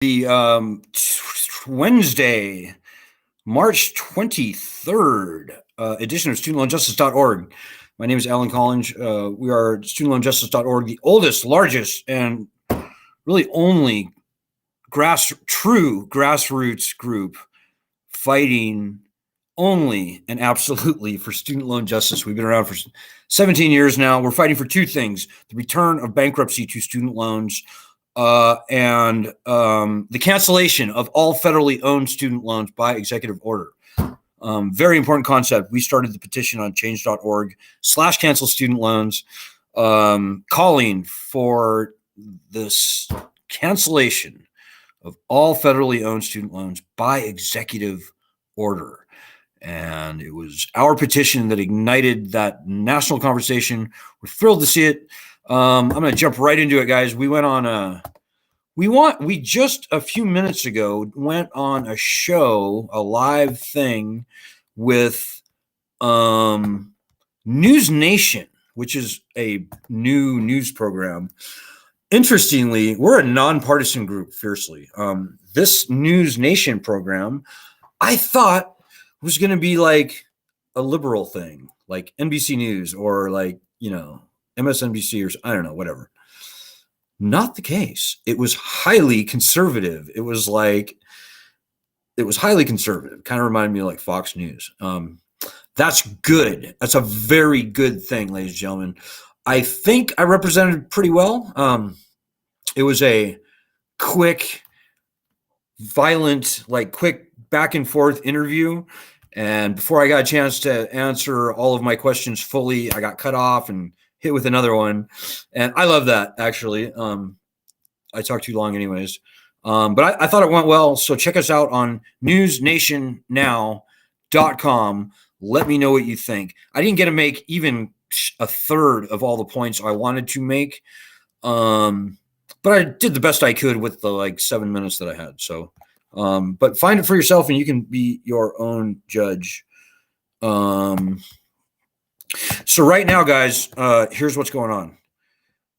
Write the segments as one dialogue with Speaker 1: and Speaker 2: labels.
Speaker 1: The Wednesday, March 23rd edition of StudentLoanJustice.org. My name is Alan Collins. We are StudentLoanJustice.org, the oldest, largest, and really only true grassroots group fighting only and absolutely for student loan justice. We've been around for 17 years now. We're fighting for two things: the return of bankruptcy to student loans, and the cancellation of all federally owned student loans by executive order. Very important concept. We started the petition on change.org/cancel student loans, calling for this cancellation of all federally owned student loans by executive order. And it was our petition that ignited that national conversation. We're thrilled to see it. I'm going to jump right into it, guys. We just a few minutes ago went on a show, a live thing with News Nation, which is a new news program. Interestingly, we're a nonpartisan group, Fiercely. This News Nation program, I thought was going to be like a liberal thing, like NBC News or like, MSNBC or I don't know, whatever. Not the case. It was highly conservative. It was highly conservative. Kind of reminded me of like Fox News. That's good. That's a very good thing, ladies and gentlemen. I think I represented pretty well. It was a quick, violent, quick back and forth interview. And before I got a chance to answer all of my questions fully, I got cut off and hit with another one. And I love that, actually. I talked too long anyways. But I thought it went well. So check us out on newsnationnow.com. Let me know what you think. I didn't get to make even a third of all the points I wanted to make. But I did the best I could with the 7 minutes that I had. So, but find it for yourself and you can be your own judge. So right now, guys, here's what's going on.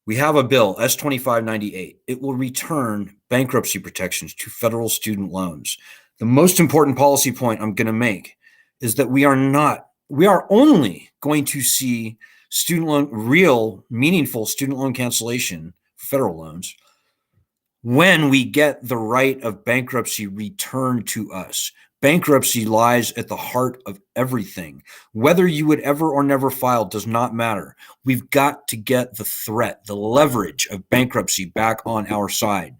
Speaker 1: We have a bill, S-2598. It will return bankruptcy protections to federal student loans. The most important policy point I'm going to make is that we are only going to see real, meaningful student loan cancellation for federal loans when we get the right of bankruptcy returned to us. Bankruptcy lies at the heart of everything. Whether you would ever or never file does not matter. We've got to get the threat, the leverage of bankruptcy back on our side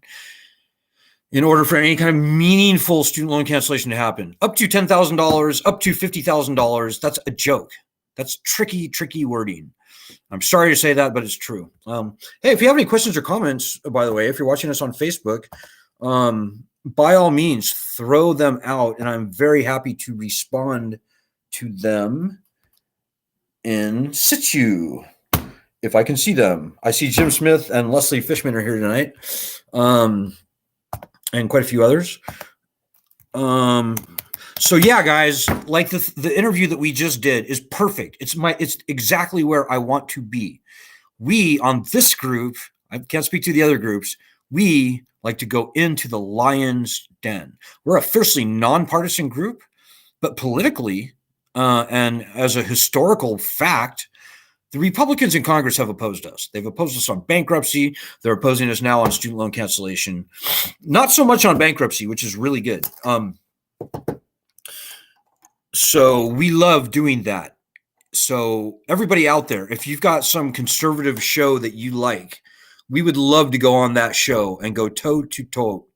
Speaker 1: in order for any kind of meaningful student loan cancellation to happen. Up to $10,000, up to $50,000, that's a joke. That's tricky wording. I'm sorry to say that, but it's true. Hey, if you have any questions or comments, by the way, if you're watching us on Facebook, by all means, throw them out, and I'm very happy to respond to them in situ, if I can see them. I see Jim Smith and Leslie Fishman are here tonight, and quite a few others. So yeah, guys, like the interview that we just did is perfect. It's exactly where I want to be. We on this group, I can't speak to the other groups, we like to go into the lion's den. We're a fiercely nonpartisan group, but politically and as a historical fact, the Republicans in Congress have opposed us. They've opposed us on bankruptcy. They're opposing us now on student loan cancellation. Not so much on bankruptcy, which is really good. So we love doing that. So everybody out there, if you've got some conservative show that you like, we would love to go on that show and go toe to toe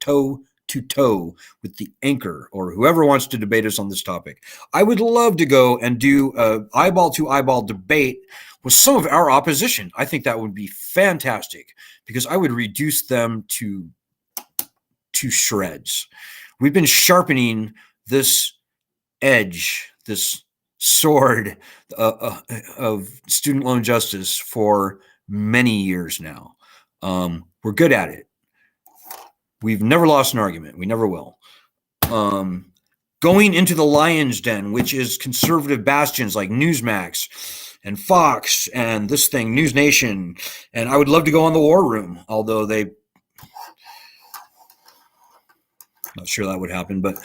Speaker 1: with the anchor or whoever wants to debate us on this topic. I would love to go and do an eyeball to eyeball debate with some of our opposition. I think that would be fantastic because I would reduce them to shreds. We've been sharpening this edge, this sword of student loan justice for many years now. We're good at it. We've never lost an argument. We never will. Going into the lion's den, which is conservative bastions like Newsmax and Fox and this thing, News Nation. And I would love to go on the War Room, although they Not sure that would happen, but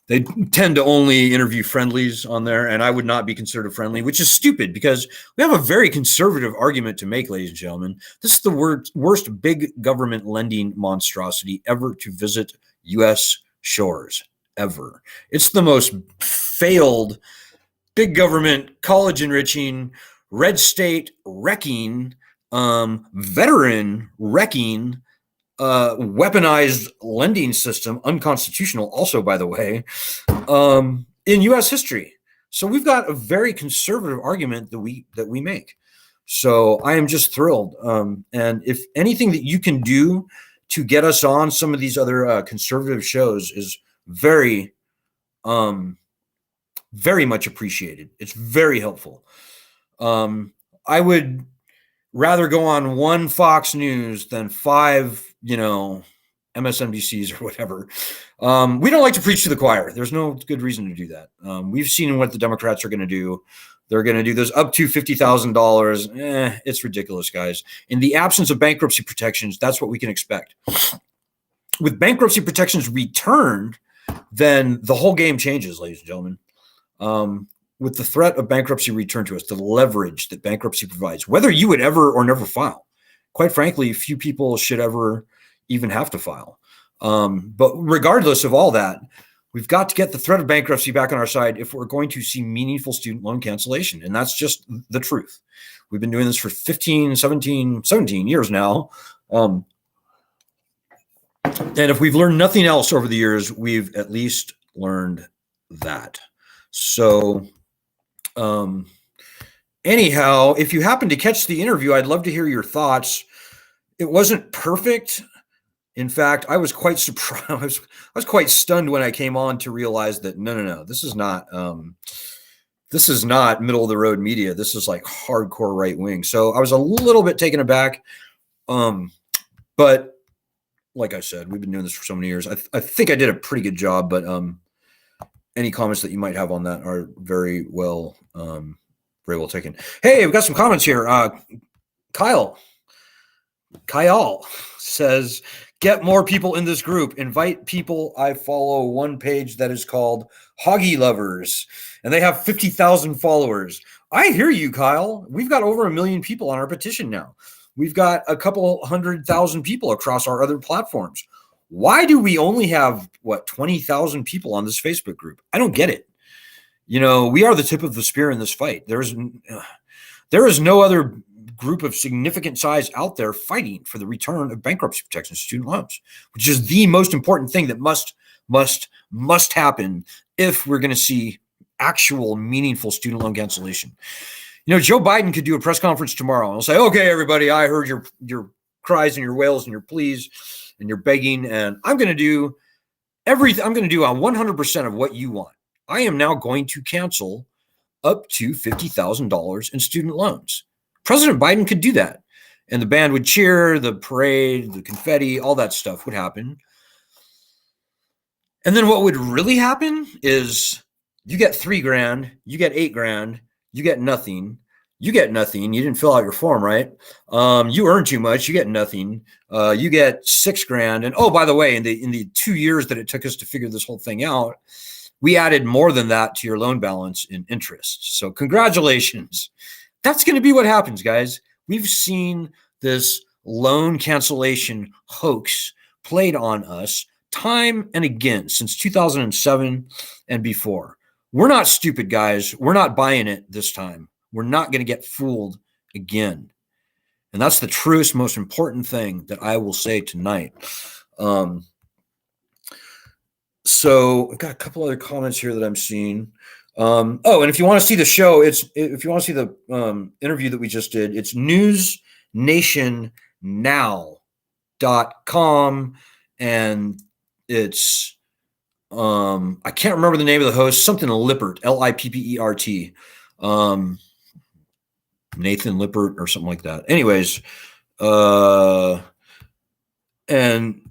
Speaker 1: they tend to only interview friendlies on there, and I would not be considered friendly, which is stupid because we have a very conservative argument to make, ladies and gentlemen. This is the worst big government lending monstrosity ever to visit U.S. shores, ever. It's the most failed big government, college enriching, red state wrecking, veteran wrecking, weaponized lending system, unconstitutional also, by the way, in U.S. history. So we've got a very conservative argument that we make. So I am just thrilled. And if anything that you can do to get us on some of these other conservative shows is very, very much appreciated. It's very helpful. I would rather go on one Fox News than 5, MSNBCs or whatever. We don't like to preach to the choir. There's no good reason to do that. We've seen what the Democrats are going to do. They're going to do those up to $50,000. It's ridiculous, guys. In the absence of bankruptcy protections, that's what we can expect. With bankruptcy protections returned, then the whole game changes, ladies and gentlemen. With the threat of bankruptcy returned to us, the leverage that bankruptcy provides, whether you would ever or never file. Quite frankly, few people should ever even have to file. But regardless of all that, we've got to get the threat of bankruptcy back on our side if we're going to see meaningful student loan cancellation. And that's just the truth. We've been doing this for 17 years now. And if we've learned nothing else over the years, we've at least learned that. So anyhow, if you happen to catch the interview, I'd love to hear your thoughts. It wasn't perfect. In fact, I was quite surprised. I was quite stunned when I came on to realize that no, this is not middle of the road media. This is like hardcore right wing. So I was a little bit taken aback. But like I said, we've been doing this for so many years. I think I did a pretty good job, but any comments that you might have on that are very well taken. Hey, we've got some comments here. Kyle says, get more people in this group. Invite people. I follow one page that is called Hoggy Lovers, and they have 50,000 followers. I hear you, Kyle. We've got over 1 million people on our petition now. We've got a couple 100,000 people across our other platforms. Why do we only have, 20,000 people on this Facebook group? I don't get it. We are the tip of the spear in this fight. There is no other group of significant size out there fighting for the return of bankruptcy protection to student loans, which is the most important thing that must happen if we're going to see actual meaningful student loan cancellation. Joe Biden could do a press conference tomorrow and he'll say, okay, everybody, I heard your cries and your wails and your pleas and your begging, and I'm going to do everything. I'm going to do on 100% of what you want. I am now going to cancel up to $50,000 in student loans. President Biden could do that. And the band would cheer, the parade, the confetti, all that stuff would happen. And then what would really happen is you get $3,000, you get $8,000, you get nothing. You get nothing. You didn't fill out your form, right? You earn too much. You get nothing. You get $6,000. And oh, by the way, in the 2 years that it took us to figure this whole thing out, we added more than that to your loan balance in interest. So congratulations. That's going to be what happens, guys. We've seen this loan cancellation hoax played on us time and again since 2007 and before. We're not stupid, guys. We're not buying it this time. We're not going to get fooled again. And that's the truest, most important thing that I will say tonight. So I've got a couple other comments here that I'm seeing. And if you want to see the show, if you want to see the interview that we just did, it's newsnationnow.com. And it's, I can't remember the name of the host, something Lippert, Lippert. Nathan Lippert or something like that. Anyways, and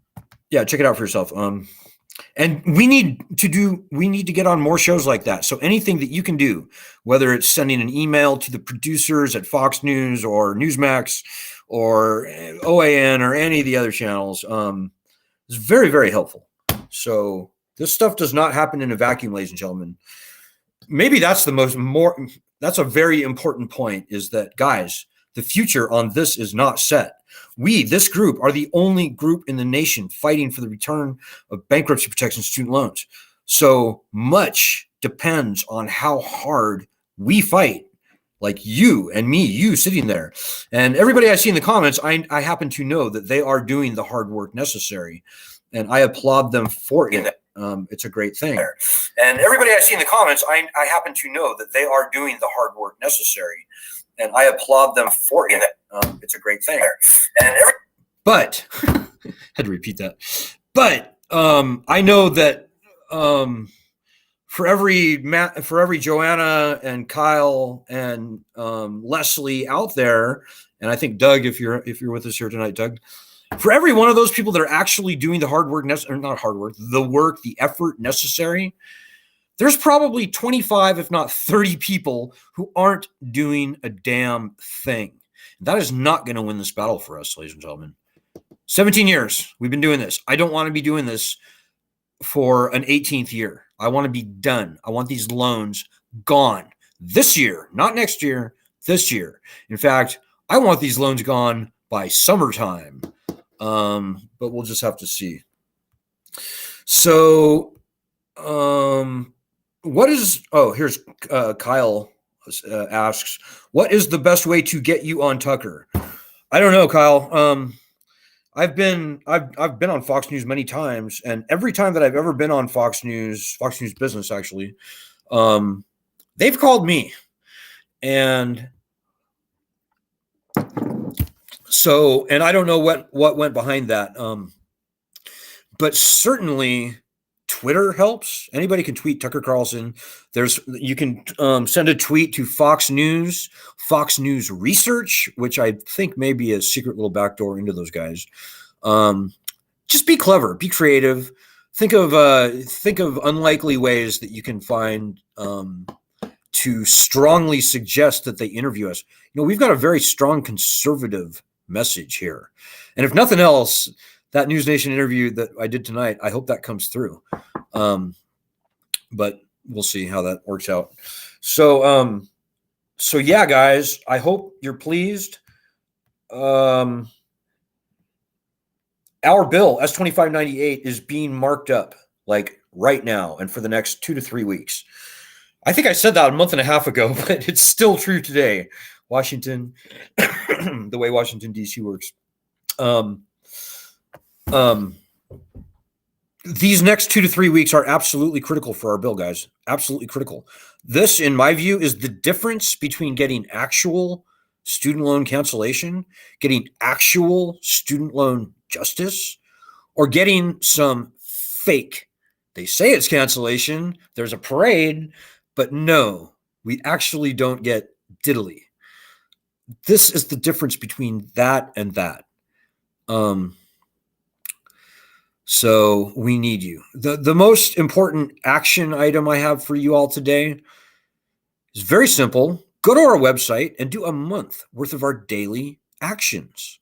Speaker 1: yeah, check it out for yourself. And we need to get on more shows like that. So anything that you can do, whether it's sending an email to the producers at Fox News or Newsmax or OAN or any of the other channels, is very, very helpful. So this stuff does not happen in a vacuum, ladies and gentlemen. Maybe that's that's a very important point, is that, guys, the future on this is not set. We, this group, are the only group in the nation fighting for the return of bankruptcy protection student loans. So much depends on how hard we fight, like you and me, you sitting there. And everybody I see in the comments, I happen to know that they are doing the hard work necessary, and I applaud them for it. It's a great thing. And everybody I see in the comments, I happen to know that they are doing the hard work necessary, and I applaud them for it. It's a great thing. And but had to repeat that. But I know that for every Joanna and Kyle and Leslie out there, and I think Doug, if you're with us here tonight, Doug, for every one of those people that are actually doing the hard work, or not hard work, the effort necessary, there's probably 25, if not 30 people who aren't doing a damn thing. That is not going to win this battle for us, ladies and gentlemen. 17 years we've been doing this. I don't want to be doing this for an 18th year. I want to be done. I want these loans gone this year, not next year, this year. In fact, I want these loans gone by summertime. But we'll just have to see. So, here's Kyle asks, what is the best way to get you on Tucker? I don't know, Kyle. I've been on Fox News many times, and every time that I've ever been on Fox News Business, actually, they've called me. And so, and I don't know what went behind that. But certainly Twitter helps. Anybody can tweet Tucker Carlson. You can send a tweet to Fox News Research, which I think may be a secret little backdoor into those guys. Just be clever, be creative. Think of unlikely ways that you can find to strongly suggest that they interview us. You know, we've got a very strong conservative message here, and if nothing else, that News Nation interview that I did tonight, I hope that comes through. But we'll see how that works out. So yeah, guys, I hope you're pleased. Our bill S-2598 is being marked up like right now and for the next 2 to 3 weeks. I think I said that a month and a half ago, but it's still true today. Washington, the way Washington D.C. works. These next 2 to 3 weeks are absolutely critical for our bill, guys. Absolutely critical. This, in my view, is the difference between getting actual student loan cancellation, getting actual student loan justice, or getting some fake. They say it's cancellation. There's a parade, but no, we actually don't get diddly. This is the difference between that and that. So we need you. The most important action item I have for you all today is very simple. Go to our website and do a month worth of our daily actions.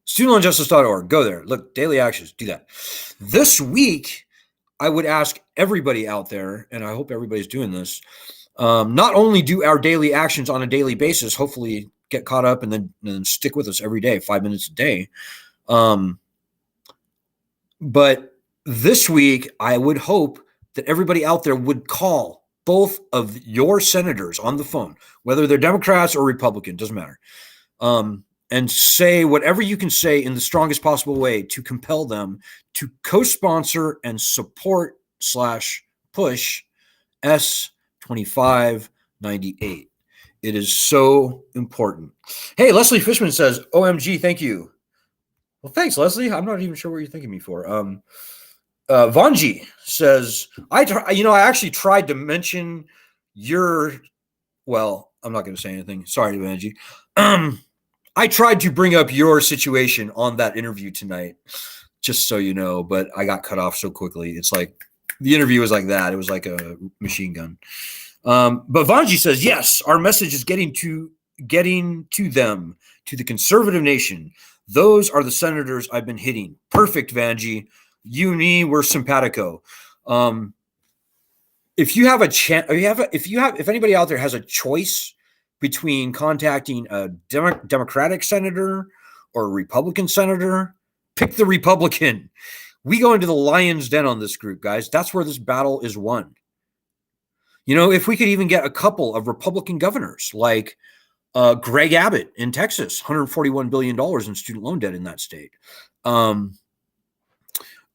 Speaker 1: StudentLoanJustice.org. Go there. Look, daily actions. Do that. This week, I would ask everybody out there, and I hope everybody's doing this, not only do our daily actions on a daily basis, hopefully get caught up and then stick with us every day, 5 minutes a day. But this week, I would hope that everybody out there would call both of your senators on the phone, whether they're Democrats or Republican, doesn't matter, and say whatever you can say in the strongest possible way to compel them to co-sponsor and support / push S-2598. It is so important. Hey, Leslie Fishman says, OMG, thank you. Well, thanks, Leslie. I'm not even sure what you're thanking me for. Vanji says, I actually tried to mention well, I'm not going to say anything. Sorry, Vanji. I tried to bring up your situation on that interview tonight, just so you know, but I got cut off so quickly. It's like the interview was like that. It was like a machine gun. But Vanji says, yes, our message is getting to them, to the conservative nation. Those are the senators I've been hitting. Perfect, Vanji. You and me, we're simpatico. If you have a chance, if anybody out there has a choice between contacting a Democratic senator or a Republican senator, pick the Republican. We go into the lion's den on this group, guys. That's where this battle is won. You know, if we could even get a couple of Republican governors like Greg Abbott in Texas, $141 billion in student loan debt in that state. Ron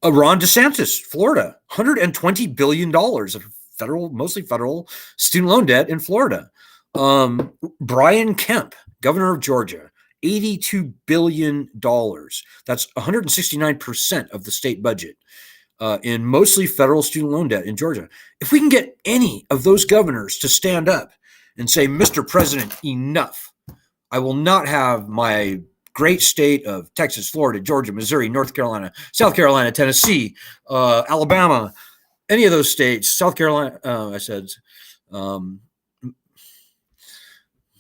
Speaker 1: DeSantis, Florida, $120 billion of mostly federal student loan debt in Florida. Brian Kemp, governor of Georgia, $82 billion. That's 169% of the state budget in mostly federal student loan debt in Georgia. If we can get any of those governors to stand up and say, Mr. President, enough. I will not have my great state of Texas, Florida, Georgia, Missouri, North Carolina, South Carolina, Tennessee, Alabama, any of those states, South Carolina,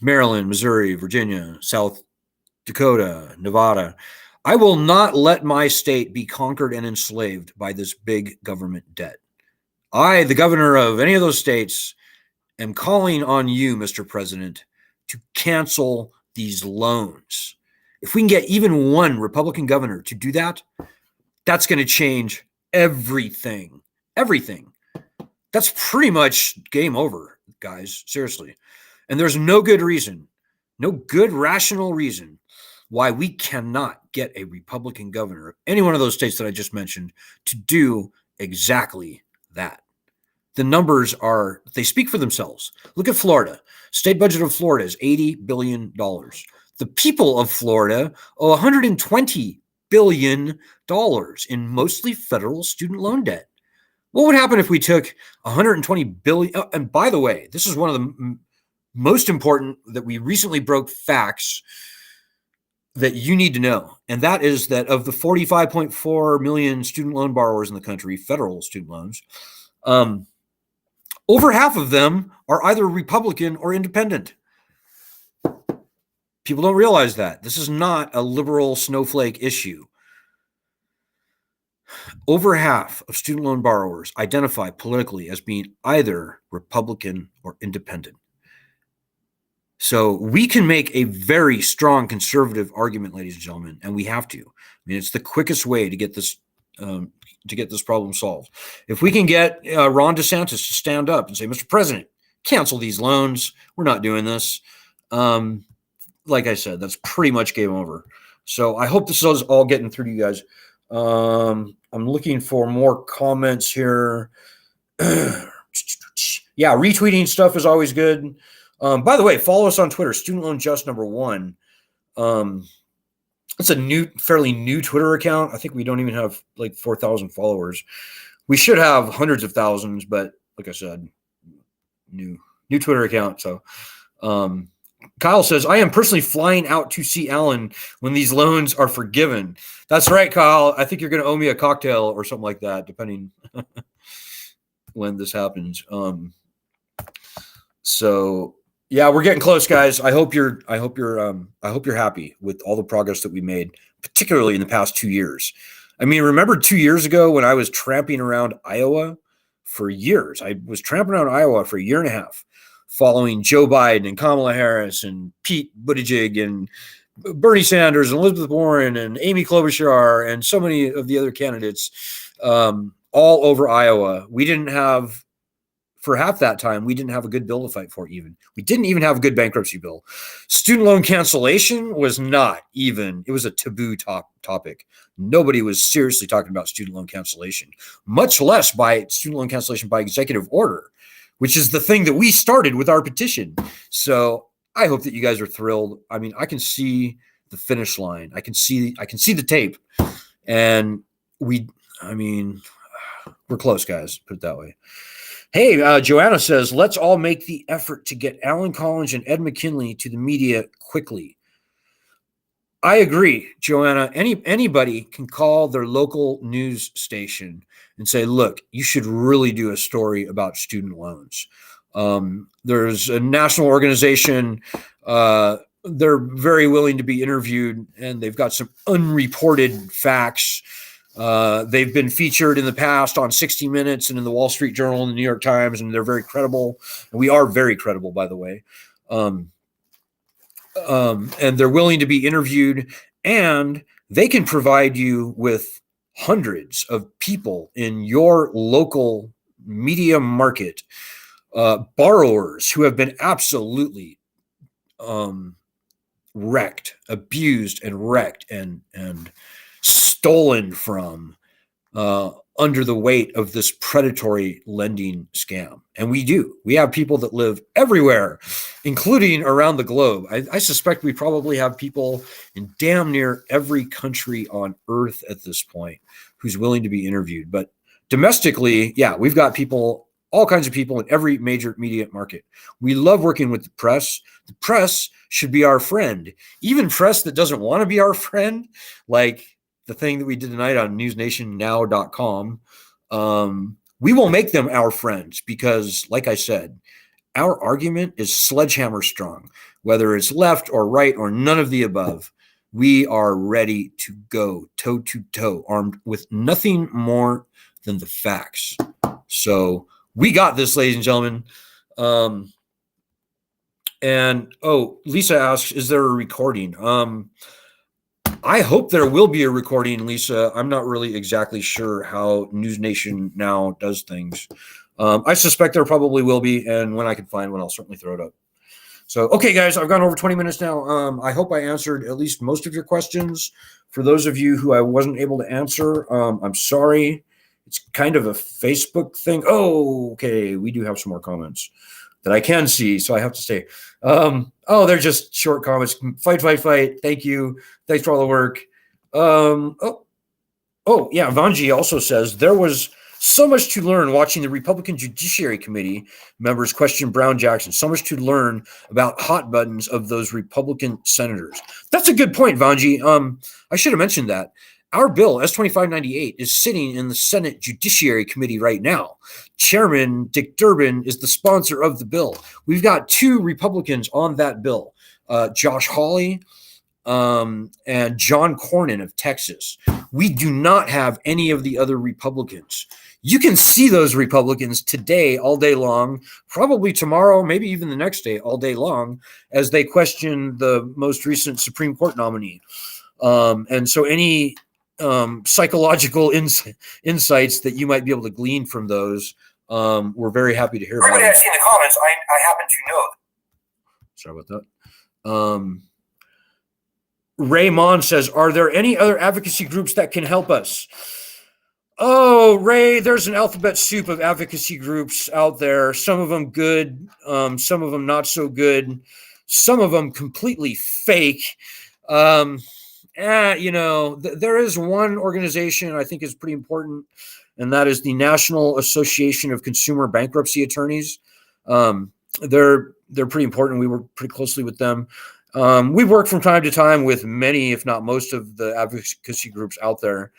Speaker 1: Maryland, Missouri, Virginia, South Dakota, Nevada. I will not let my state be conquered and enslaved by this big government debt. I, the governor of any of those states, am calling on you, Mr. President, to cancel these loans. If we can get even one Republican governor to do that, that's going to change everything. Everything. That's pretty much game over, guys. Seriously. And there's no good reason, no good rational reason why we cannot get a Republican governor of any one of those states that I just mentioned to do exactly that. The numbers they speak for themselves. Look at Florida. State budget of Florida is $80 billion. The people of Florida owe $120 billion in mostly federal student loan debt. What would happen if we took $120 billion? Oh, and by the way, this is one of the most important that we recently broke facts that you need to know. And that is that of the 45.4 million student loan borrowers in the country, federal student loans, over half of them are either Republican or independent. People don't realize that. This is not a liberal snowflake issue. Over half of student loan borrowers identify politically as being either Republican or independent. So we can make a very strong conservative argument, ladies and gentlemen, and we have to. I mean, it's the quickest way to get this problem solved. If we can get Ron DeSantis to stand up and say, Mr. President, cancel these loans. We're not doing this. Like I said, that's pretty much game over. So I hope this is all getting through to you guys. I'm looking for more comments here. Yeah, retweeting stuff is always good. By the way, follow us on Twitter, Student Loan Just #1. It's a fairly new Twitter account. I think we don't even have like 4,000 followers. We should have hundreds of thousands, but like I said, new Twitter account. So, Kyle says, I am personally flying out to see Alan when these loans are forgiven. That's right, Kyle. I think you're going to owe me a cocktail or something like that, depending when this happens. So yeah, we're getting close, guys. I hope you're happy with all the progress that we made, particularly in the past 2 years. I mean, remember 2 years ago when I was tramping around Iowa for years? I was tramping around Iowa for a year and a half, following Joe Biden and Kamala Harris and Pete Buttigieg and Bernie Sanders and Elizabeth Warren and Amy Klobuchar and so many of the other candidates all over Iowa. We didn't have, for half that time, we didn't have a good bill to fight for even. We didn't even have a good bankruptcy bill. Student loan cancellation was not even, it was a taboo topic. Nobody was seriously talking about student loan cancellation, much less by student loan cancellation by executive order, which is the thing that we started with our petition. So I hope that you guys are thrilled. I mean, I can see the finish line. I can see the tape, and we're close, guys. Put it that way. Hey, Joanna says, let's all make the effort to get Alan Collins and Ed McKinley to the media quickly. I agree, Joanna. Anybody can call their local news station and say, look, you should really do a story about student loans. There's a national organization. They're very willing to be interviewed, and they've got some unreported facts. They've been featured in the past on 60 Minutes and in the Wall Street Journal and the New York Times, and they're very credible. And we are very credible, by the way. And they're willing to be interviewed, and they can provide you with hundreds of people in your local media market, borrowers who have been absolutely wrecked, abused, and wrecked, and stolen from under the weight of this predatory lending scam. And we have people that live everywhere, including around the globe. I suspect we probably have people in damn near every country on earth at this point who's willing to be interviewed. But domestically, yeah, we've got people, all kinds of people in every major media market. We love working with the press. The press should be our friend. Even press that doesn't want to be our friend, like the thing that we did tonight on newsnationnow.com, we will make them our friends because, like I said, our argument is sledgehammer strong. Whether it's left or right or none of the above, we are ready to go toe to toe, armed with nothing more than the facts. So we got this, ladies and gentlemen. And Lisa asks, is there a recording? I hope there will be a recording, Lisa. I'm not really exactly sure how News Nation Now does things. I suspect there probably will be, and when I can find one, I'll certainly throw it up. So, okay, guys, I've gone over 20 minutes now. I hope I answered at least most of your questions. For those of you who I wasn't able to answer, I'm sorry. It's kind of a Facebook thing. Oh, okay, we do have some more comments that I can see, so I have to say, they're just short comments. Fight. Thank you. Thanks for all the work. Yeah, Vanji also says there was so much to learn watching the Republican Judiciary Committee members question Brown Jackson. So much to learn about hot buttons of those Republican senators. That's a good point, Vanji. I should have mentioned that. Our bill, S2598, is sitting in the Senate Judiciary Committee right now. Chairman Dick Durbin is the sponsor of the bill. We've got two Republicans on that bill, Josh Hawley and John Cornyn of Texas. We do not have any of the other Republicans. You can see those Republicans today all day long, probably tomorrow, maybe even the next day all day long, as they question the most recent Supreme Court nominee. And so any psychological insights that you might be able to glean from those, we're very happy to hear about. Everybody I've seen the comments, I happen to know. Sorry about that. Ray says, are there any other advocacy groups that can help us? Oh, Ray, there's an alphabet soup of advocacy groups out there. Some of them good, some of them not so good, some of them completely fake. There is one organization I think is pretty important, and that is the National Association of Consumer Bankruptcy Attorneys. They're pretty important. We work pretty closely with them. We work from time to time with many, if not most, of the advocacy groups out there.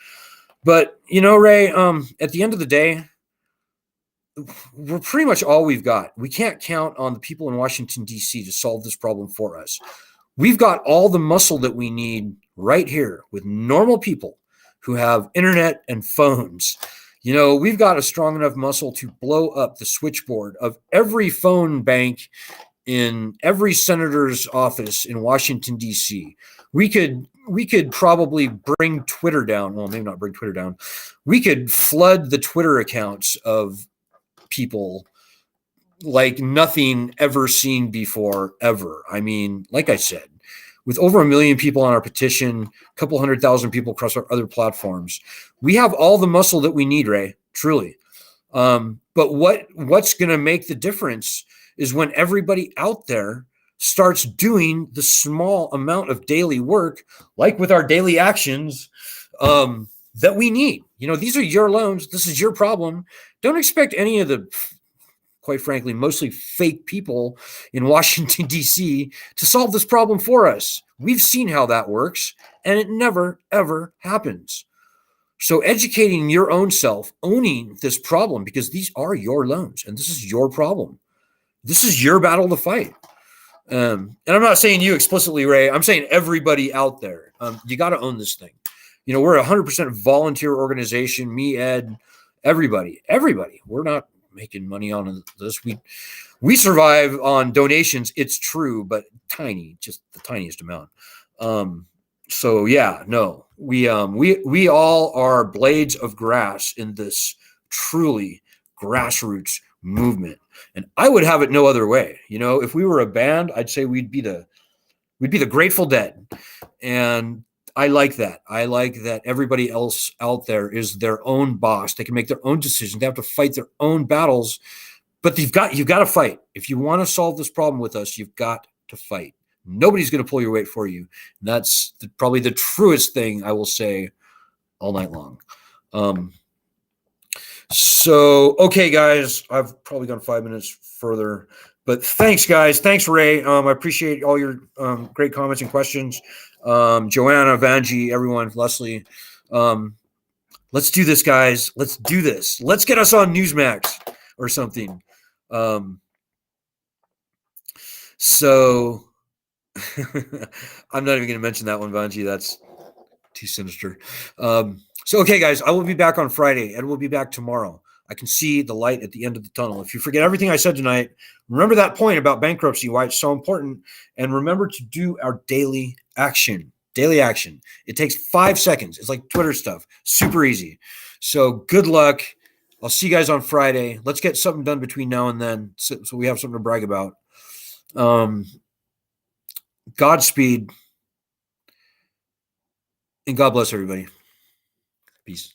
Speaker 1: But, Ray, at the end of the day, we're pretty much all we've got. We can't count on the people in Washington, D.C. to solve this problem for us. We've got all the muscle that we need right here with normal people who have internet and phones. We've got a strong enough muscle to blow up the switchboard of every phone bank in every senator's office in Washington, D.C. We could probably bring Twitter down. Well, maybe not bring Twitter down. We could flood the Twitter accounts of people like nothing ever seen before, ever. I mean, like I said, with over 1 million people on our petition, a couple 100,000 people across our other platforms, we have all the muscle that we need, Ray, truly. But what's going to make the difference is when everybody out there starts doing the small amount of daily work, like with our daily actions, that we need. These are your loans. This is your problem. Don't expect any of the, quite frankly, mostly fake people in Washington, D.C. to solve this problem for us. We've seen how that works, and it never, ever happens. So educating your own self, owning this problem, because these are your loans, and this is your problem. This is your battle to fight. And I'm not saying you explicitly, Ray. I'm saying everybody out there. You got to own this thing. we're a 100% volunteer organization. Me, Ed, everybody. We're not making money on this. We survive on donations. It's true, but tiny, just the tiniest amount. So yeah, no, we all are blades of grass in this truly grassroots movement, and I would have it no other way. If we were a band, I'd say we'd be the Grateful Dead, and I like that. I like that everybody else out there is their own boss. They can make their own decisions. They have to fight their own battles, but you've got to fight. If you want to solve this problem with us, you've got to fight. Nobody's going to pull your weight for you. And that's probably the truest thing I will say all night long. So, okay, guys, I've probably gone 5 minutes further, but thanks, guys. Thanks, Ray. I appreciate all your great comments and questions. Joanna, Vanjie, everyone, Leslie. Let's do this, guys. Let's do this. Let's get us on Newsmax or something. So I'm not even going to mention that one, Vanjie. That's too sinister. So, okay, guys, I will be back on Friday, and we'll be back tomorrow. I can see the light at the end of the tunnel. If you forget everything I said tonight, remember that point about bankruptcy, why it's so important, and remember to do our daily action. Daily action. It takes 5 seconds. It's like Twitter stuff. Super easy. So good luck. I'll see you guys on Friday. Let's get something done between now and then so we have something to brag about. Godspeed. And God bless everybody. Peace.